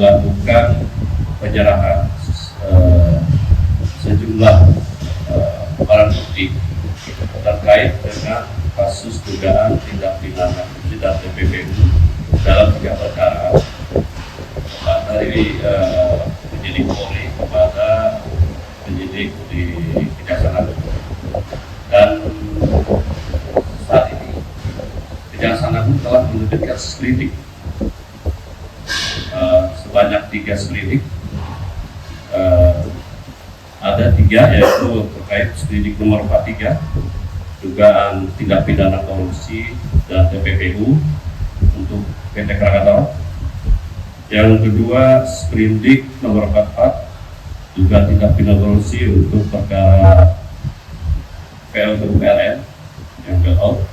dilakukan penyerahan sejumlah barang bukti terkait dengan kasus dugaan tindak pidana korupsi dan TPPU dalam 3 perkara dari penyidik Polri kepada penyidik di Kejaksaan Agung. Dan saat ini Kejaksaan Agung telah menerbitkan sprindik sebanyak 3 sprindik. Ada 3, yaitu terkait sprindik nomor 43 dugaan tindak pidana korupsi dan TPPU untuk PT Krakatau. Yang kedua, sprindik nomor 44 dugaan tindak pidana korupsi untuk perkara PLN yang bailout.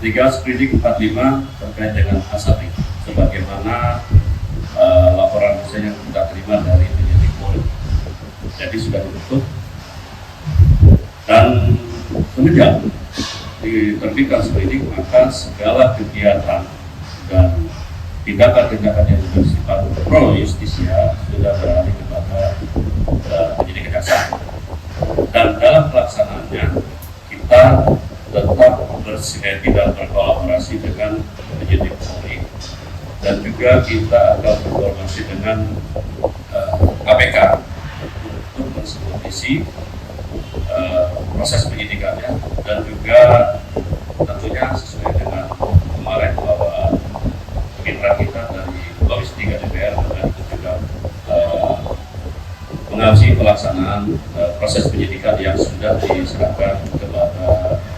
3, sprindik 45 terkait dengan Asabri, sebagaimana laporan hasil yang kita terima dari penyidik Polri. Jadi sudah ditutup dan semenjak diterbitkan sprindik, maka segala kegiatan dan tindakan-tindakan yang bersifat pro justisia sudah beralih kepada penyidik kejaksaan. Dan dalam pelaksanaannya kita tetap bersinergi dan berkolaborasi dengan penyidik Polri, dan juga kita akan berkoordinasi dengan KPK untuk mensupervisi proses penyidikannya, dan juga tentunya sesuai dengan kemarin bahwa mitra kita dari Komisi 3 DPR itu juga mengawasi pelaksanaan proses penyidikan yang sudah diserahkan kepada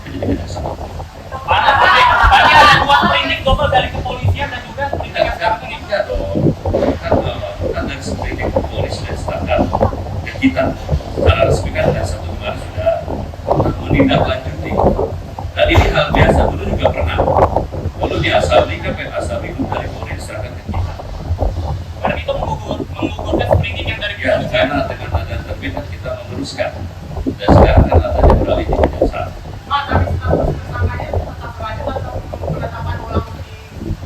penyidik kejaksaan. Tadi ada 2 sprindik double dari kepolisian dan juga sprindik yang sekarang ini. Iya dong, kan dari sprindik polisi dan sedangkan ke kita secara resmi kan dari 1 Maret sudah menindaklanjuti. Dan ini hal biasa, dulu juga pernah. Dulu di Asabri kan Asabri itu dari Polri diserahkan ke kita. Berarti itu menggugurkan sprindik yang dari Ya, karena dengan ada terbit kita meneruskan. Dan sekarang kan adanya beralih di kejaksaan.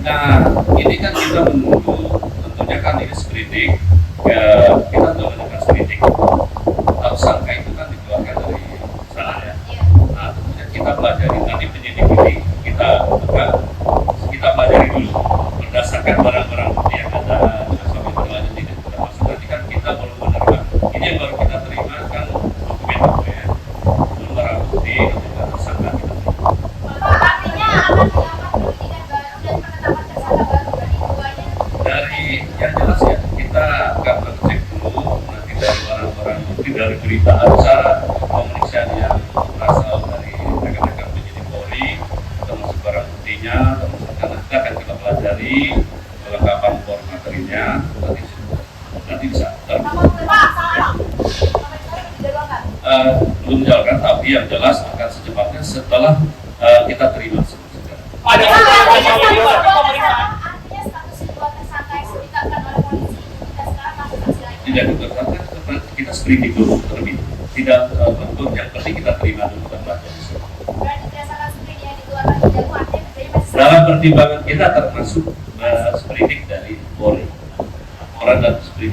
Nah, ini kan kita menunggu, tentunya kan ini sprindik, kita sudah menunjukkan sprindik. Tersangka itu kan dikeluarkan dari sana ya. Nah, tentunya kita pelajari nanti penyidik ini, kita pelajari dulu berdasarkan barang-barang bukti yang ada, juga sampai berlanjut tidak kita masuk. Nanti kan kita belum menerima, ini yang baru kita terima kan dokumen, belum barang bukti, ketika tersangka kita terima. Artinya akan Dari yang jelas ya, kita akan mengecek dulu nanti dari barang-barang bukti dari berita acara pemeriksaan yang berasal dari rekan-rekan penyidik Polri, termasuk barang buktinya, termasuk nanti akan kita pelajari kelengkapan form materinya, nanti bisa. Belum dijalankan, tapi yang jelas akan secepatnya setelah kita terima semua. Tidak ditetapkan, kita sprindik dulu terlebih. Tidak bentuk yang penting kita terima dulu dan baca. Dalam pertimbangan kita termasuk sprindik dari Polri, orang dan sprindik